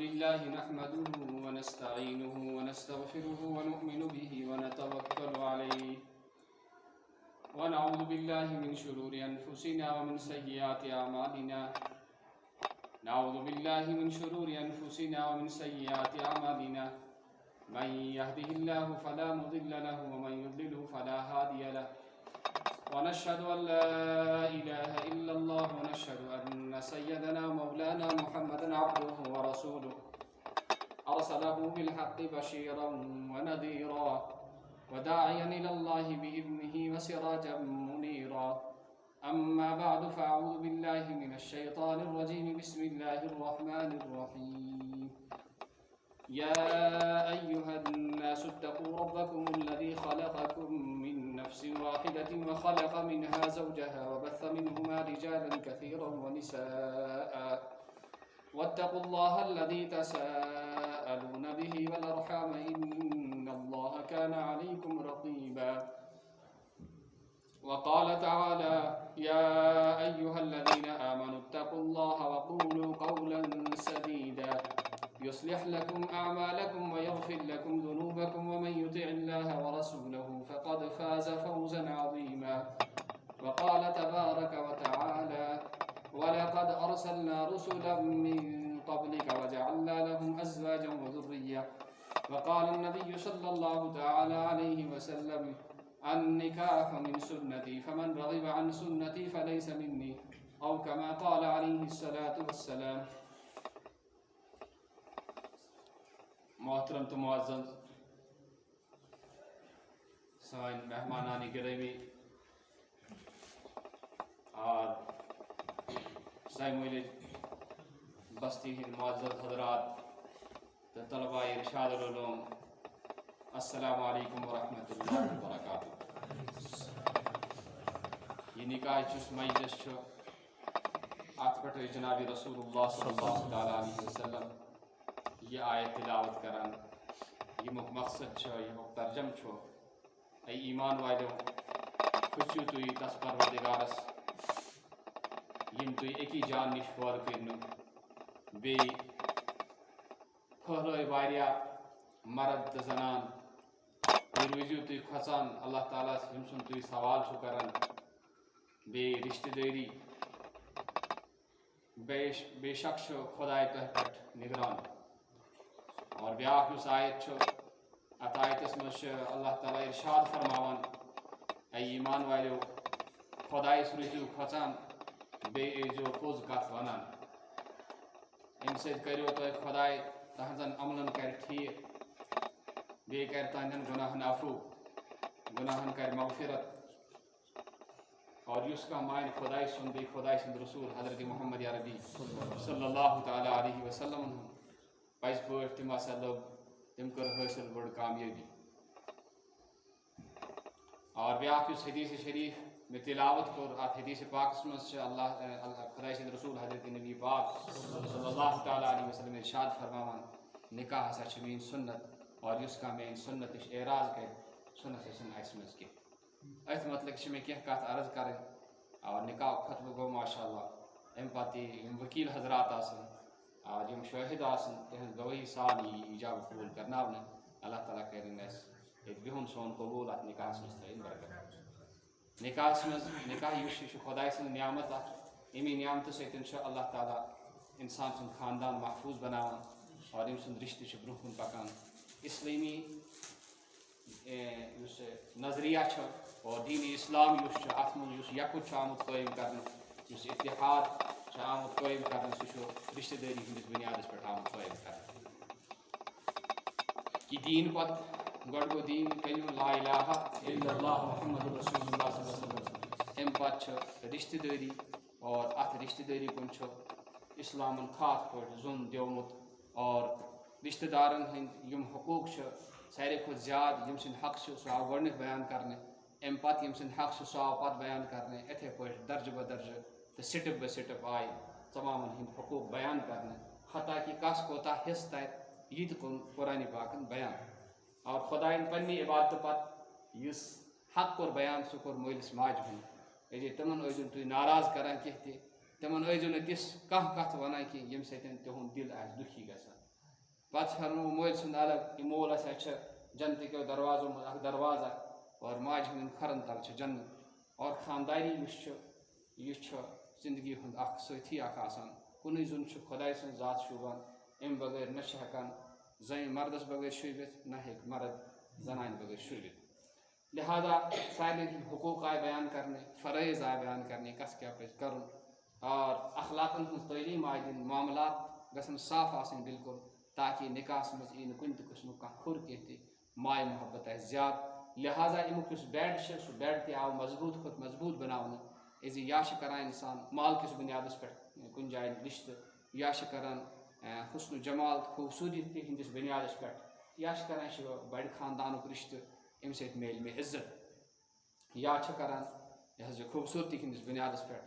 لله نحمده ونستعينه ونستغفره ونؤمن به ونتوكل عليه ونعوذ بالله من شرور أنفسنا ومن سيئات أعمالنا نعوذ بالله من شرور أنفسنا ومن سيئات أعمالنا من يهده الله فلا مضل له ومن يضلله فلا هادي له ونشهد أن لا إله إلا الله ونشهد أن سيدنا مولانا محمدا عبده ورسوله أرسله بالحق بشيرا ونذيرا وداعيا إلى الله بإذنه وسراجا منيرا أما بعد فأعوذ بالله من الشيطان الرجيم بسم الله الرحمن الرحيم يا أيها الناس اتقوا ربكم الذي خلقكم من نفس واحدة وخلق منها زوجها وبث منهما رجالا كثيرا ونساء واتقوا الله الذي تساءلون به والأرحام إن الله كان عليكم رقيبا وقال تعالى يا أيها الذين آمنوا اتقوا الله وقولوا قولا سديدا يصلح لكم أعمالكم ويغفر لكم ذنوبكم ومن يطع الله ورسوله فقد فاز فوزا عظيما وقال تبارك وتعالى ولقد أرسلنا رسلا من قبلك وجعلنا لهم أزواجا وذرية وقال النبي صلى الله تعالى عليه وسلم النكاح من سنتي فمن رغب عن سنتي فليس مني أو كما قال عليه الصلاة والسلام. محترم تو معزز سائن مہمانانی گرامی اور سائن مولد بستی ہند معزز حضرات طلباء ارشاد العلوم السلام علیکم ورحمۃ اللہ وبرکاتہ. یہ نکاح چس مجلس ات پہ جناب رسول اللہ صلی اللہ علیہ وسلم یہ آیت تلاوت کران یمک مقصد یمک ترجم اے ایمان والو کھسو تھی تس پروردگارس یم تھی اکی جان نش فور کرنو بی پھہلے واریاہ مرد تو زنان روزو تھی کھسان اللہ تعالیٰ یم سن تھی سوال کران بی رشتہ داری بے شک خدائے تہ پہ نگران. اور بیاکھ اس آیت ات آیتس مز اللہ تعالیٰ ارشاد فرماوان اے ایمان والو خدائس روزو کھوژان بے ایزو پوز کت ونان ام سۭتۍ کٔرِو تُہۍ خداے تہنٛزن عملن کر ٹھیک بیٚیہِ کر تہنٛدٮ۪ن گُناہن عفو گُناہن کر مغفرت. اور یُس کانٛہہ مانہِ خداے سُنٛد بیٚیہِ خداے سٕنٛد رسول حضرت محمد عربی صلی اللہ تعالیٰ علیہ وسلم پز پٲٹھۍ تِم ہسا لوٚب تِم کٔر حٲصِل بٔڑ کامیٲبی. اور بیاکھ یُس حدیث شریف میں تلاوت کور ات حدیث پاکس مز اللہ خداے سٕنٛدۍ رسول حضرت نبی پاک صلی اللہ تعالیٰ علیہ وسلم ارشاد فرماوان نکاح ہسا چھِ میٲنۍ سنت اور یُس کانٛہہ میٲنۍ سنتٕچ اعراض کرِ سُہ نسا چھُنہٕ اَسہِ منٛز کینٛہہ. أتھۍ متعلق چھِ مےٚ کینٛہہ کتھ عرض کرٕنۍ. اور نکاح خطبہٕ گوٚو ماشاء اللہ امہِ پتہٕ یِم ؤکیٖل حضرات آسن اور یم شٲہد آسن تہنٛز گوٲہی سان یی ایجاب قبوٗل کرناونہٕ. اللہ تعالیٰ کرن اَسہِ ییٚتہِ بِہُن سون قبوٗل اتھ نکاحس منٛز تھٲیِن برکت. نکاحس منٛز نکاح یُس یہِ چھُ خۄداے سٕنٛز نعمت اکھ امی نعمتہٕ سۭتۍ چھُ اللہ تعالیٰ انسان سُنٛد خاندان محفوٗظ بناوان اور أمۍ سُنٛد رشتہٕ چھُ برونٛہہ کُن پکان. اسلٲمی یُس نظریہ چھُ اور دین اسلام یُس چھُ اتھ منٛز یُس یکُت چھُ آمُت قٲیِم کرنہٕ یُس اتحاد چھُ آمُت قٲیِم کرنہٕ سُہ چھُ رشتہٕ دٲری ہٕنٛدِس بُنیادس پٮ۪ٹھ آمُت قٲیِم کرنہٕ. کہ دین پتہٕ گۄڈٕ گوٚو دین کلمہ لا الہ الا اللہ محمد رسول اللہ صلی اللہ علیہ وسلم. امہِ پتہٕ چھُ رشتہٕ دٲری اور اتھ رشتہٕ دٲری کُن چھُ اسلامن خاص پٲٹھۍ زوٚن دیومُت. اور رشتہٕ دارن ہٕنٛدۍ یِم حقوٗق چھِ ساروی کھۄتہٕ زیادٕ یِم سٕنٛدۍ حق چھِ سُہ آو گۄڈنیٚتھ بیان کرنہٕ. امہِ پتہٕ یِم سٕنٛدۍ حق چھِ سُہ آو پتہٕ بیان کرنہٕ. یِتھے پٲٹھۍ درجہٕ بدرجہٕ تہٕ سٹپ باے سٹپ آیہِ تمامن ہٕنٛدۍ حقوٗق بیان کرنہٕ حتیٰ کہ کس کوتاہ حصہٕ ترِ یہِ تہِ کوٚر قرآنِ پاکن بیان. اور خدایَن پننہِ عبادتہٕ پتہٕ یُس حق کوٚر بیان سُہ کوٚر مٲلِس ماجہِ ہُنٛد. تمن ٲسۍزیو تُہۍ ناراض کران کینٛہہ تہِ تمن ٲسۍزیو نہٕ تِژھ کانٛہہ کتھ ونان کینٛہہ ییٚمہِ سۭتۍ تِہُنٛد دِل آسہِ دُکھی گژھان. پتہ فرمو مول سند الگ یہ مول ہسا جنت کیو دروازوں من اخ دروازہ اور ماج ہند کھرن تل جنت اور خانداری یہ زندگی ہند اخ ساتھی اخ آسان کن زن خدائے سن ذات شوبان ام بغیر نہ ہکان زن مردس بغیر شوبت نہ ہیک مرد زنان بغیر شوبت لہذا سارے حقوق آئے بیان کرنے فرائض آئے بیان کرنے کس کیا پہ کرن اور اخلاقن ہز تعلیم آئے دن معاملات گھن صاف آسن بالکل تاکہ نکاح مز ای کن قسم کھانا کھر کی مائے محبت آئے زیادہ لہذا امیک بیڈ سہ بیڈ تہ آو مضبوط کھت مضبوط بناؤن از یا کران انسان مال کس بنیادس پہ کن جائے رشتہ یا کران حسن جمال خوبصورتی ہندس بنیادس پہ یا کران بڑ خاندانک رشتہ ام سۭتۍ میل مے عزت یا کران یہ خوبصورتی ہندس بنیادس پہ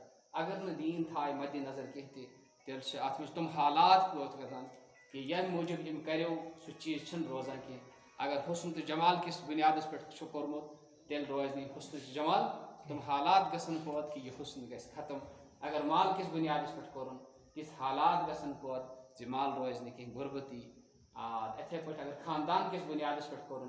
اگر نہ دین تھائے مد نظر کی تیل ات مز تم حالات پوت گژھان کہ یم موجود ام کرو سہ چیز چھن روزان کی اگر حسن تو جمال کس بنیادس پہ کورمت تیل روز نہیں حسن تو جمال تم حالات گژھن پوت کہ یہ حسن گژھِ ختم اگر مال کس بنیادس پہ کورن تِتھ حالات گژھن پوت زِ مال روز نہٕ کینٛہہ غربتی اتھے پٲٹھۍ اگر خاندان کس بنیادس پہ کورن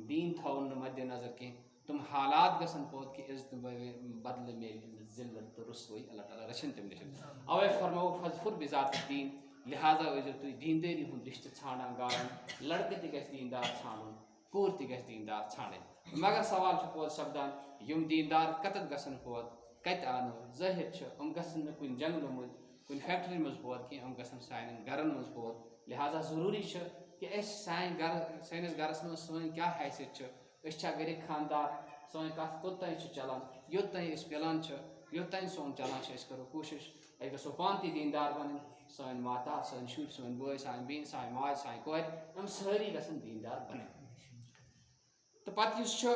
دین تھاون نہٕ مد نظر کینٛہہ تم حالات گژھن پوت کہ عزت بدلہ میلہِ ذلت تو رسوئی اللہ تعالیٰ رچھن تم نش اوے فرمو فضفر بذات الدین لہذا ٲسۍزیو تُہۍ دیندٲری ہُنٛد رشتہ ژھانڈان گاران لڑکہٕ تہِ گژھِ دیندار ژھانڈُن کوٗر تہِ گژھِ دیندار ژھانڈٕنۍ مگر سوال چھُ پوٚز سپدان یِم دیندار کتٮ۪تھ گژھن پوت کتہِ انو ظٲہر چھُ یِم گژھن نہٕ کُنہِ جنگلہٕ منٛز کُنہِ فیکٹری منٛز پوت کینٛہہ یِم گژھن سانٮ۪ن گرن منٛز پوت لہذا ضروٗری چھُ کہ أسۍ سٲنِس گرس منٛز سٲنۍ کیٛاہ حیثیت چھِ أسۍ چھا گرِکۍ خاندار سٲنۍ کتھ کوٚتام چھِ چلان یوٚت تام أسۍ پِلان چھِ یوٚت تام سون چلان چھِ أسۍ کرو کوٗشش أسۍ گژھو پانہٕ تہِ دیندار بنٕنۍ سٲنۍ ماتات سٲنۍ شُرۍ سٲنۍ بٲے سانہِ بیٚنہِ سانہِ ماجہِ سانہِ کورِ یِم سٲری گژھن دیندار بنٕنۍ تہٕ پتہٕ یُس چھُ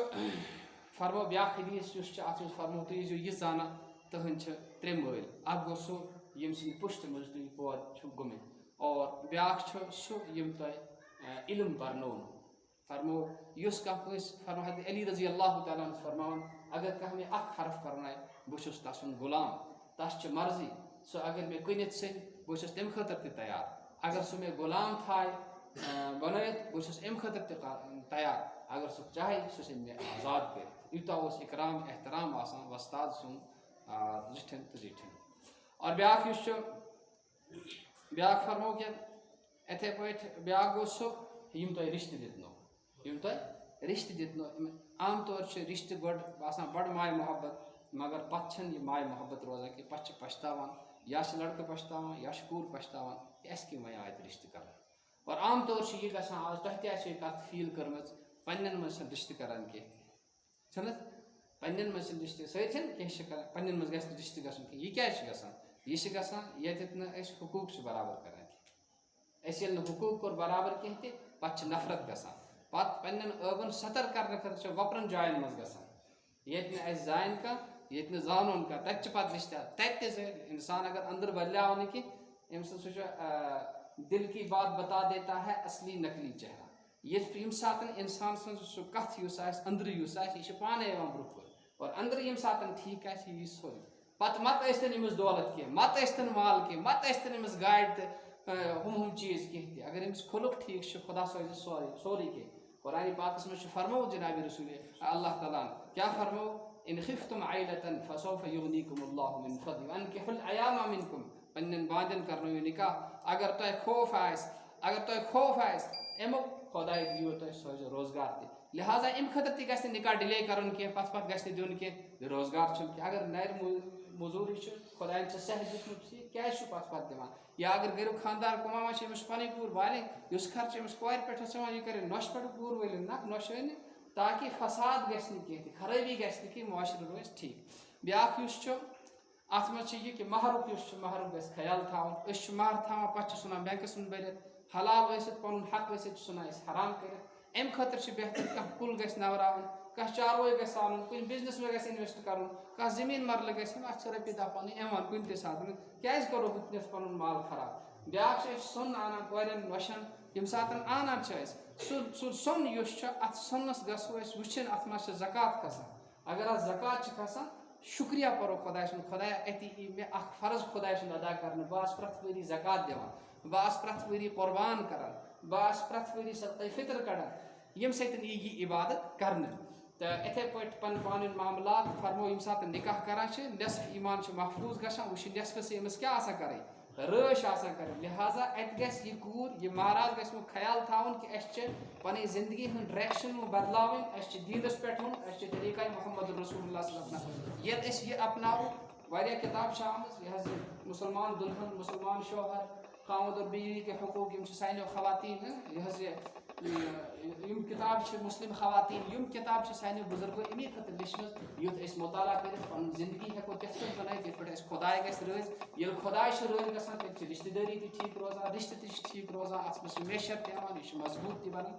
فرمو بیاکھ حدیث یُس چھُ اتھ منٛز فرمو تُہۍ ٲسۍزیو یہِ زانان تٕہنٛدۍ چھِ ترٛےٚ مٲلۍ اکھ گوٚو سُہ ییٚمہِ سٕنٛدِ پُشتہٕ منٛز تُہۍ پٲدٕ چھِو گٔمٕتۍ اور بیاکھ چھُ سُہ یِم تۄہہِ علم پرنووُن فرمو یُس کانٛہہ کٲنٛسہِ فرمو حضرت علی رضی اللہ تعالیٰ عنہ فرماوان اگر کانٛہہ مےٚ اکھ حرف پرنایہِ بہٕ چھُس تسُنٛد غلام تس چھِ مرضی سُہ اگر مےٚ کٕنِتھ ژھٕنہِ بہٕ چھُس تمہِ خٲطرٕ تہِ تیار اگر سُہ مےٚ غلام تھایہِ بنٲیِتھ بہٕ چھُس امہِ خٲطرٕ تہِ تیار اگر سُہ چاہے سُہ ژھٕنہِ مےٚ آزاد کٔرِتھ یوٗتاہ اوس اکرام احترام آسان وۄستاد سُنٛد زِٹھٮ۪ن تہٕ زِٹھٮ۪ن اور بیاکھ یُس چھُ بیاکھ فرمو کہِ یِتھے پٲٹھۍ بیاکھ گوٚو سُہ یِم تۄہہِ رِشتہٕ دِتنو یِم تۄہہِ رِشتہٕ دِتنو عام طور چھِ رِشتہٕ گۄڈٕ آسان بڑٕ ماے محبت مگر پتہٕ چھنہٕ یہِ ماے محبت روزان کینٛہہ پتہٕ چھِ پچھتاوان یا چھِ لڑکہٕ پچھتاوان یا چھِ کوٗر پچھتاوان کہِ اَسہِ کٔمۍ وۄنۍ آے رِشتہٕ کران اور عام طور چھِ یہِ گژھان آز تۄہہِ تہِ آسِوٕ یہِ کتھ فیٖل کٔرمٕژ پننٮ۪ن منٛز چھنہٕ رِشتہٕ کران کینٛہہ چھنہٕ پننٮ۪ن منٛز چھنہٕ رِشتہٕ سۭتۍ چھنہٕ کینٛہہ چھِ کران پننٮ۪ن منٛز گژھِ نہٕ رِشتہٕ گژھُن کینٛہہ یہِ کیازِ چھُ گژھان یہ گژھان ییٚتٮ۪تھ نہٕ أسۍ حقوٗق چھِ برابر کران کینٛہہ أسۍ ییٚلہِ نہٕ حقوٗق کوٚر برابر کینٛہہ تہِ پتہٕ چھِ نفرت گژھان پتہٕ پننٮ۪ن ٲبن سطر کرنہٕ خٲطرٕ چھِ وۄپرن جاین منٛز گژھان ییٚتہِ نہٕ اَسہِ زانہِ کانٛہہ ییٚتہِ نہٕ زانون کانٛہہ تتہِ چھِ پتہٕ رشتہٕ تتہِ تہِ زٲنۍ انسان اگر أنٛدرٕ بدلیو نہٕ کینٛہہ أمۍ سُنٛد سُہ چھُ دل کی بات بتا دیتا ہے اصلی نقلی چہرہ ییٚمہِ ساتہٕ انسان سٕنٛز سُہ کتھ یُس آسہِ أنٛدرٕ یُس آسہِ یہِ چھِ پانے یِوان برونٛہہ کُن اور أنٛدرٕ ییٚمہِ ساتہٕ ٹھیٖک آسہِ یہِ یی سورُے پتہٕ متہٕ ٲسۍتن أمِس دولت کینٛہہ متہٕ ٲسۍتن مال کینٛہہ متہٕ ٲسۍتن أمِس گاڑِ تہٕ ہُم چیٖز کینٛہہ تہِ اگر أمِس کھُلُک ٹھیٖک چھُ خۄدا سوزِ سورُے کینٛہہ قرآنِ پاکس منٛز چھُ فرمومُت جنابِ رسول اللہ تعالیٰ ہن کیٛاہ فرمو ان خفتم عیلة فسوف یغنیکم اللہ من فضلہ وانکحوا الایام منکم پننٮ۪ن باندٮ۪ن کرنٲیِو نکاح اگر تۄہہِ خوف آسہِ امیُک خۄداے دِیو تۄہہِ سوزِ روزگار تہِ لہٰذا امہِ خٲطرٕ تہِ گژھِ نہٕ نکاح ڈِلے کرُن کینٛہہ پتہٕ گژھِ نہٕ دیُن کینٛہہ روزگار چھُنہٕ کینٛہہ اگر نرِ موٚزوٗرۍ چھُ خۄداین چھِ صحت دیُتمُت کیازِ چھُ پتہٕ دِوان یا اگر گریُک خاندار کماوان چھِ أمِس پنٕنۍ کوٗر والٕنۍ یُس خرچہٕ أمِس کورِ پٮ۪ٹھ اوس یِوان یہِ کرِ نۄشہِ پٮ۪ٹھ کوٗر وٲلِنۍ نہ نۄشہِ أنِتھ تاکہِ فساد گژھِ نہٕ کینٛہہ تہِ خرٲبی گژھِ نہٕ کینٛہہ معاشرٕ روزِ ٹھیٖک بیاکھ یُس چھُ اتھ منٛز چھِ یہِ کہِ مہرُک یُس چھُ مہرُک گژھِ خیال تھاوُن أسۍ چھِ مہر تھاوان پتہٕ چھِ ژھٕنان بینکس منٛز بٔرِتھ حلال ٲسِتھ پنُن حق ٲسِتھ چھِ ژھٕنان أسۍ حرام کٔرِتھ امہِ خٲطرٕ چھِ بہتر کانٛہہ کُل گژھِ نوراوُن کانٛہہ چاروٲے گژھِ آنُن کُنہِ بِزنس منٛز گژھِ انویسٹ کرُن کانٛہہ زٔمیٖن مرلہٕ گژھِ اَتھ چھِ رۄپیہِ دہ پنٕنۍ یِوان کُنہِ تہِ ساتہٕ کیازِ کرو وٕنکیٚنس پنُن مال خراب بیاکھ چھِ أسۍ سۄن انان کورٮ۪ن نۄشن ییٚمہِ ساتہٕ انان چھِ أسۍ سُہ سۄن یُس چھُ اتھ سۄنس گژھو أسۍ وٕچھِنۍ اتھ منٛز چھِ زکات کھسان اگر اتھ زکات چھِ کھسان شُکریہ پرو خۄداے سُنٛد خۄدایا اتی یی مےٚ اکھ فرض خۄداے سُنٛد ادا کرنہٕ بہٕ آسہٕ پرٛٮ۪تھ ؤری زکات دِوان بہٕ آسہٕ پرٛٮ۪تھ ؤری قۄربان کران باس پرٛٮ۪تھ ؤری صدقہ فطر کڑان ییٚمہِ سۭتۍ یہِ عبادت کرنہٕ تہٕ یِتھَے پٲٹھۍ پَنٕنۍ معاملات فرمو ییٚمہِ ساتہٕ نِکاح کران چھِ نٮ۪صف ایٖمان چھُ محفوٗظ گژھان وۄنۍ چھِ نٮ۪صفَسٕے أمِس کیٛاہ آسان کَرٕنۍ رٲچھ آسان کَرٕنۍ لہٰذا اَتہِ گژھِ یہِ کوٗر یہِ مہراز گژھِ وۄنۍ خیال تھاوُن کہِ اَسہِ چھِ پَنٕنۍ زندگی ہُنٛد ڈِرٮ۪کشَن بدلاوٕنۍ اَسہِ چھِ دیٖنَس پٮ۪ٹھ یُن اَسہِ چھِ طریٖقہ محمد رسول اللہ صلی اللہ علیہ وسلم ییٚلہِ أسۍ یہِ اپناوو واریاہ کِتاب چھِ آمٕژ یہِ حظ یہِ مُسلمان دُلہن مُسلمان شوہر خاوند اور بیوی کے حقوق یِم چھِ سانیو خواتیٖن یہِ حظ یہِ یِم کِتاب چھِ مُسلِم خواتیٖن یِم کِتاب چھِ سانیو بُزرگو اَمی خٲطرٕ لیچھمٕژ یُتھ أسۍ مُطالعہ کٔرِتھ پَنُن زندگی ہٮ۪کو تِتھ پٲٹھۍ بَنٲیِتھ یِتھ پٲٹھۍ اَسہِ خۄداے گژھِ رٲضۍ ییٚلہِ خۄداے چھُ رٲضۍ گژھان تیٚلہِ چھِ رِشتہٕ دٲری تہِ ٹھیٖک روزان رِشتہٕ تہِ چھِ ٹھیٖک روزان اَتھ منٛز چھِ میشر تہِ یِوان یہِ چھُ مضبوٗط تہِ بَنان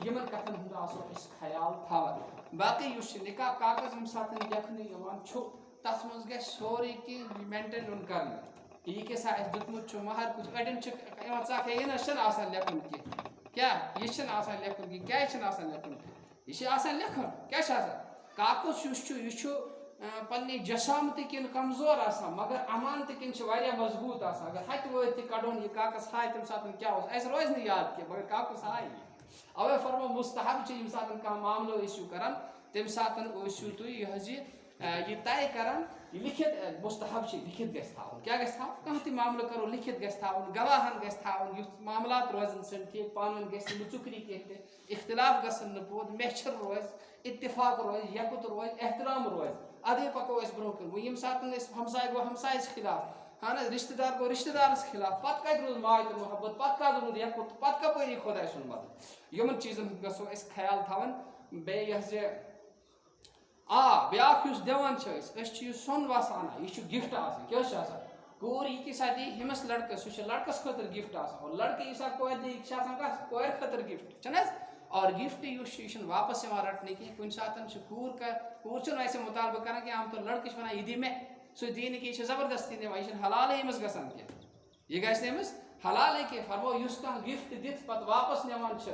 یِمن کَتھن ہُنٛد آسو أسۍ خیال تھاوان باقٕے یُس یہِ نِکاح کاغذ ییٚمہِ ساتہٕ لیکھنہٕ یِوان چھُ تَتھ منٛز گژھِ سورُے کینٛہہ مینٹین یُن کرنہٕ یہِ کیٛاہ اَسہِ دیُتمُت چھُ مہر کُس اَڑٮ۪ن چھُ یِوان ژکھ یہِ نہ چھُنہٕ آسان لیکھُن کینٛہہ کیٛاہ یہِ چھُنہٕ آسان لیکھُن کینٛہہ کیٛازِ چھُنہٕ آسان لیکھُن یہِ چھُ آسان لیکھُن کیٛاہ چھُ آسان کاکُز یُس چھُ یہِ چھُ پننہِ جسامتہٕ کِنۍ کمزور آسان مگر امانتہٕ کِنۍ چھُ واریاہ مضبوٗط آسان اگر ہتہِ وٲرۍ تہِ کڑون یہِ کاکَس ہاے تمہِ ساتہٕ کیٛاہ اوس اَسہِ روزِ نہٕ یاد کینٛہہ مگر کاکُس ہاے یہِ اَوَے فرمو مُستحب چھِ ییٚمہِ ساتہٕ کانٛہہ معاملہٕ ٲسِو کران تمہِ ساتہٕ ٲسِو تُہۍ یہِ حظ یہِ طے کران یہِ لیکھِتھ مُستحب چھِ لیکھِتھ گژھِ تھاوُن کیٛاہ گژھِ تھاوُن کانٛہہ تہِ معاملہٕ کرو لیکھِتھ گژھِ تھاوُن گواہن گژھِ تھاوُن یُتھ معاملات روزن سن ٹھیٖک پانہٕ ؤنۍ گژھِ نہٕ ژُکری کینٛہہ تہِ اختلاف گژھن نہٕ پوٚد میچھر روزِ اتفاق روزِ یکُت روزِ احترام روزِ اَدے پکو أسۍ برونٛہہ کُن وۄنۍ ییٚمہِ ساتہٕ أسۍ ہمساے گوٚو ہمسایَس خِلاف اہن حظ رِشتہٕ دار گوٚو رِشتہٕ دارَس خِلاف پتہٕ کَتہِ روٗد ماے تہٕ محبت پتہٕ کَتہِ روٗد یکُت پتہٕ کَپٲرۍ یی خۄداے سُنٛد مدد یِمن چیٖزن ہُنٛد گژھو أسۍ خیال تھاوُن بیٚیہِ یہِ حظ یہِ بیٛاکھ یُس دِوان چھِ أسۍ چھِ یہِ سۄن وَس اَنان یہِ چھُ گِفٹ آسان کیٛاہ چھُ آسان کوٗر یہِ کہِ ساتہٕ دی ہُمِس لڑکَس سُہ چھُ لڑکَس خٲطرٕ گِفٹ آسان اور لڑکہٕ ییٚمہِ ساتہٕ کورِ دی یہِ چھِ آسان کَتھ کورِ خٲطرٕ گِفٹ چھُنہٕ حظ اور گِفٹ یُس چھُ یہِ چھُنہٕ واپَس یِوان رَٹنہٕ کینٛہہ کُنہِ ساتہٕ چھِ کوٗر چھُنہٕ ویسے مُطالبہٕ کران کینٛہہ عام طور لڑکہٕ چھِ وَنان یہِ دی مےٚ سُہ دی نہٕ کینٛہہ یہِ چھِ زبردستی دِوان یہِ چھِنہٕ حلالٕے أمِس گژھان کینٛہہ یہِ گژھِ نہٕ أمِس حلالٕے کینٛہہ فرمو یُس کانٛہہ گِفٹ دِتھ پَتہٕ واپَس نِوان چھِ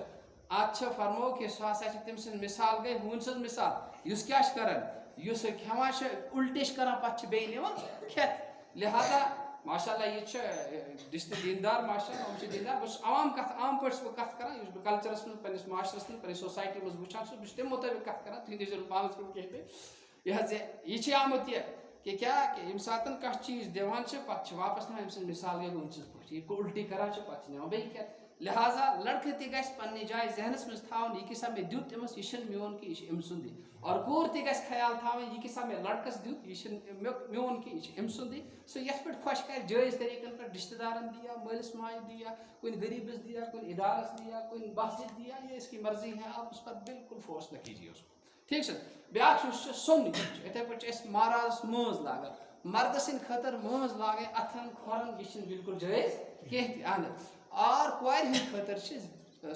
اَتھ چھِ فرمو کہِ سُہ ہسا چھِ تٔمۍ سٕنٛز مِثال گٔے ہوٗنۍ سٕنٛز مِثال یُس کیٛاہ چھِ کران یُس کھٮ۪وان چھِ اُلٹی چھِ کران پَتہٕ چھِ بیٚیہِ نِوان کھٮ۪تھ لہٰذا ماشاء اللہ ییٚتہِ چھِ رِشتہٕ دیٖندار ماشاء اللہ یِم چھِ دیٖندار بہٕ چھُس عام پٲٹھۍ چھُس بہٕ کَتھ کران یُس بہٕ کَلچَرَس منٛز پنٛنِس معاشرَس منٛز پنٛنہِ سوسایٹی منٛز وٕچھان چھُس بہٕ چھُس تَمہِ مُطٲبِق کَتھ کران تُہۍ دیٖزیو نہٕ پانَس کُن کینٛہہ تہِ یہِ حظ یہِ چھِ آمُت یہِ کہِ کیٛاہ کہِ ییٚمہِ ساتہٕ کانٛہہ چیٖز دِوان چھِ پَتہٕ چھِ واپَس نِوان أمۍ سٕنٛز مِثال گٔے ہوٗنۍ سٕنٛز پٲٹھۍ یہِ اُلٹی کران چھِ پَتہٕ چھِ نِوان بیٚیہِ کھٮ۪تھ لہٰذا لڑکہٕ تہِ گژھِ پنٛنہِ جایہِ ذہنَس منٛز تھاوُن یہِ کیٛاہ سا مےٚ دیُت أمِس یہِ چھُنہٕ میون کینٛہہ یہِ چھُ أمۍ سُنٛدٕے اور کوٗر تہِ گژھِ خیال تھاوٕنۍ یہِ کیٛاہ سا مےٚ لڑکَس دیُت یہِ چھُنہٕ میون کینٛہہ یہِ چھُ أمۍ سُنٛدٕے سُہ یَتھ پٮ۪ٹھ خۄش کَرِ جٲیِز طریٖقَن پٮ۪ٹھ رِشتہٕ دارَن دِیا مٲلِس ماجہِ دِیا کُنہِ غریٖبَس دِیا کُنہِ اِدارَس دِیا کُنہِ مسجد دِیا یہ اس کی مرضی ہے آپ اس پر بالکل فورس نہ کیجیے اس کو ٹھیٖک چھا بیٛاکھ یُس چھُ سۄن گِفٹ چھُ یِتھَے پٲٹھۍ چھِ أسۍ مہرازَس مٲنٛز لاگان مردٕ سٕنٛدِ خٲطرٕ مٲنٛز لاگٕنۍ اَتھَن کھۄرَن یہِ چھِنہٕ بالکل جٲیِز کینٛہہ تہِ اہن حظ اور کورِ ہِنٛدِ خٲطرٕ چھِ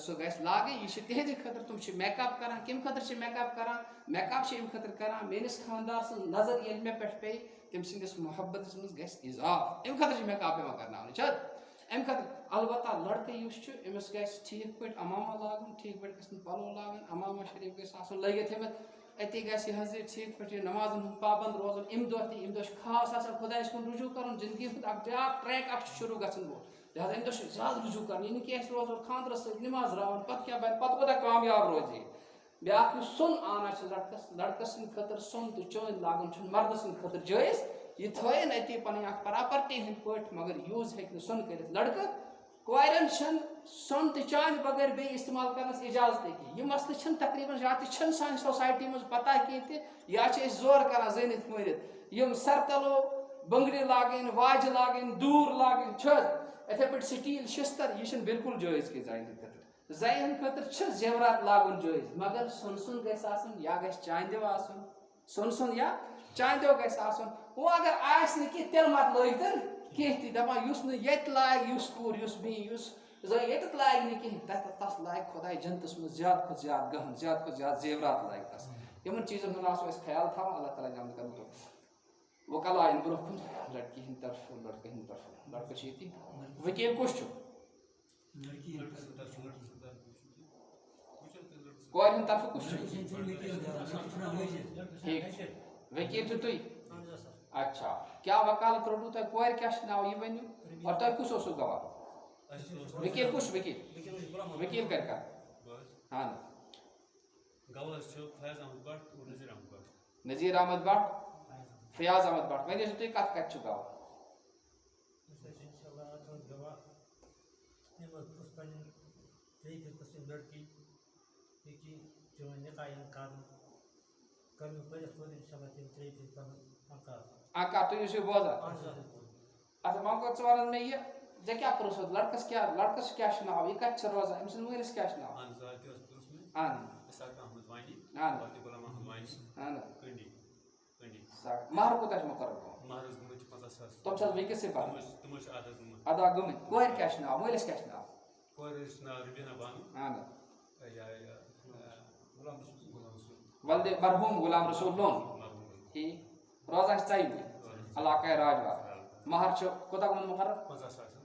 سُہ گژھِ لاگٕنۍ یہِ چھِ تِہنٛدِ خٲطرٕ تِم چھِ میک اپ کران کَمہِ خٲطرٕ چھِ میک اپ کران میک اپ چھِ اَمہِ خٲطرٕ کران میٲنِس خانٛدار سٕنٛز نظر ییٚلہِ مےٚ پٮ۪ٹھ پیٚیہِ تٔمۍ سٕنٛدِس محبتَس منٛز گژھِ اضافہٕ اَمہِ خٲطرٕ چھِ میک اپ یِوان کرناونہٕ چھِ حظ اَمہِ خٲطرٕ البتہ لڑکہٕ یُس چھُ أمِس گژھِ ٹھیٖک پٲٹھۍ اماما لاگُن ٹھیٖک پٲٹھۍ گژھن پَلو لاگٕنۍ اماما شریٖف گژھِ آسُن لٲگِتھ أمِس أتی گژھِ یہِ حظ یہِ ٹھیٖک پٲٹھۍ یہِ نمازن ہُنٛد پابنٛد روزُن اَمہِ دۄہ چھُ خاص آسان خۄدایَس کُن رجوٗع کَرُن زندگی ہُنٛد اکھ بیٛاکھ ٹرٛیک اکھ چھُ شروٗع گژھن وول لہٰذا اَمہِ دۄہ چھُ زیادٕ رجوٗع کَرُن یہِ نہٕ کینٛہہ أسۍ روزو خانٛدرَس سۭتۍ نِماز راوان پَتہٕ کیٛاہ بَنہِ پَتہٕ کوٗتاہ کامیاب روزِ یہِ بیٛاکھ یُس سۄن آنان چھِ لڑکَس سٕنٛدِ خٲطرٕ سۄن تہٕ چٲنۍ لاگُن چھُنہٕ مردٕ سٕنٛدِ خٲطرٕ جٲیِز یہِ تھٲیِن أتی پَنٕنۍ اکھ پراپرٹی ہٕنٛدۍ پٲٹھۍ مگر یوٗز ہیٚکہِ نہٕ سۄن کٔرِتھ لڑکہٕ کورٮ۪ن چھِنہٕ سۄن تہٕ چانہِ بغٲر بیٚیہِ اِستعمال کرنَس اِجازتٕے کینٛہہ یہِ مسلہٕ چھِنہٕ تقریٖباً یا تہِ چھِنہٕ سانہِ سوسایٹی منٛز پتہ کینٛہہ تہِ یا چھِ أسۍ زورٕ کران زٲنِتھ مٲرِتھ یِم سرتلو بٔنٛگرِ لاگٕنۍ واجہِ لاگٕنۍ دوٗر لاگٕنۍ چھِ حظ یِتھَے پٲٹھۍ سِٹیٖل شِستٕر یہِ چھِنہٕ بالکل جٲیِز کینٛہہ زَنہِ ہِنٛدِ خٲطرٕ زَنہِ ہِنٛدِ خٲطرٕ چھِ زیورات لاگُن جٲیِز مگر سۄنہٕ سُنٛد گژھِ آسُن یا گژھِ چاندیو آسُن سۄنہٕ سُنٛد یا چاندیو گژھِ آسُن وۄنۍ اگر آسہِ نہٕ کینٛہہ تیٚلہِ مت لٲگۍتَن کینٛہہ تہِ دَپان یُس نہٕ ییٚتہِ لاگہِ یُس کوٗر یُس بیٚیہِ یُس زٔنۍ ییٚتیُک لاگہِ نہٕ کِہیٖنۍ تَتھ لاگہِ خۄداے جنتَس منٛز زیادٕ کھۄتہٕ زیادٕ گہن زیادٕ کھۄتہٕ زیادٕ زیورات لاگہِ تَس یِمن چیٖزَن ہُنٛد آسو أسۍ خیال تھاوان اللہ تعالیٰ جان کَرو وۄنۍ کَلہٕ آیِن برونٛہہ کُن لڑکی ہِنٛدِ طرفہٕ لڑکہٕ ہِنٛدِ طرفہٕ لڑکہٕ چھِ ییٚتی ؤکیٖل کُس چھُ کورِ ہِنٛدِ طرفہٕ کُس چھُ ٹھیٖک چھُ ؤکیٖل چھُو تُہۍ اچھا کیٛاہ وکالت روٚٹوٕ تۄہہِ کورِ کیٛاہ چھُ ناو یہِ ؤنِو اور تۄہہِ کُس اوسوٕ گواہ ؤکیٖل کُس چھُ ؤکیٖل وکیل کر کا ہاں گواز چھو فیض احمد بٹ اور نذیر احمد بٹ نذیر احمد بٹ فیاض احمد بٹ وۄنۍ ٲسِو تُہۍ کَتھ کَتہِ چھُ گاو آکا تُہۍ ٲسِو بوزان اچھا وۄنۍ گوٚو ژٕ وَن مےٚ یہِ ژےٚ کیٛاہ پرٛژھُتھ لڑکَس کیٛاہ چھُ ناو یہِ کَتہِ چھِ روزان أمۍ سٕنٛدِ مٲلِس کیٛاہ چھُ ناو اہن حظ تہِ اوس پرٛژھمُت اہن اِسحاق احمد وانی اہن والدِ غلام احمد وانی اہن کنڈی کنڈی مہر کوٗتاہ چھُ مُقرر گوٚمُت مہرس گٔمٕتۍ چھِ 50,000 تِم چھِ حظ وٕنکٮ۪سٕے پَران تِم چھِ عادت گٔمٕتۍ ادا گٔمٕتۍ کورِ کیٛاہ چھُ ناو مٲلِس کیٛاہ چھُ ناو کورِ چھُ ناو رُبینا بانو اہن غلام رسول ولدِ مرحوٗم غلام رسول لون ٹھیٖک روزان چھِ ژَیہِ علاقے راجوار مہر چھُ کوٗتاہ گوٚمُت مُقرر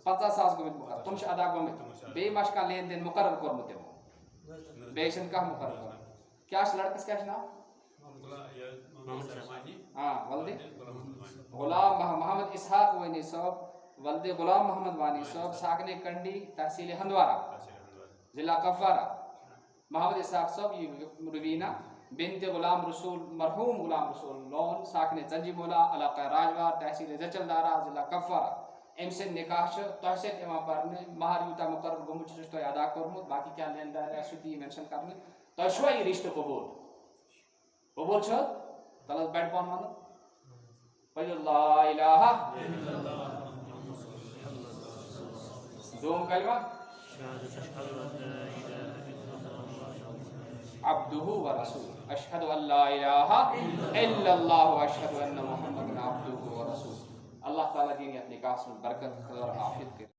50,000 گٔمٕتۍ مُقرر تِم چھِ ادا گٔمٕتۍ بیٚیہِ ما چھُ کانٛہہ لین دین مُقرر کوٚرمُت تِمو بیٚیہِ چھُنہٕ کانٛہہ مُقرر کوٚرمُت کیٛاہ چھُ لڑکَس کیٛاہ چھُ ناو ہاں ولدِ غلام محمد اسحاق وانی صٲب ولدِ غلام محمد وانی صٲب ساکنے کنڈی تحصیل ہندوارہ ضلع کپوارہ محمد اسحاق صٲب یہ روینا بنت غلام رسول مرحوم غلام رسول لون ساکنے ژنجی مولا علاقہ راجوار تحصیل زچلدارہ ضلع کپوارہ أمۍ سٕنٛدۍ نِکاح چھُ تۄہہِ سۭتۍ یِوان پَرنہٕ مہر یوٗتاہ مُقرر گوٚمُت چھُ سُہ چھُ تۄہہِ ادا کوٚرمُت باقٕے کیٛاہ لین دین آسہِ سُہ تہِ یی مینشن کرنہٕ تۄہہِ چھُوا یہِ رِشتہٕ قبوٗل قبوٗل چھُ حظ تَلہٕ حظ بَڑِ پہن وَنُن پٔرِو لا الہ دوم کلمہ عبدہ و رسول اشہد ان لا الہ الا اللہ و اشہد ان محمد عبدہ و رسول اللہ تعالیٰ دین یتھ نکاحس منٛز برکت خٲر عافیت کٔرِتھ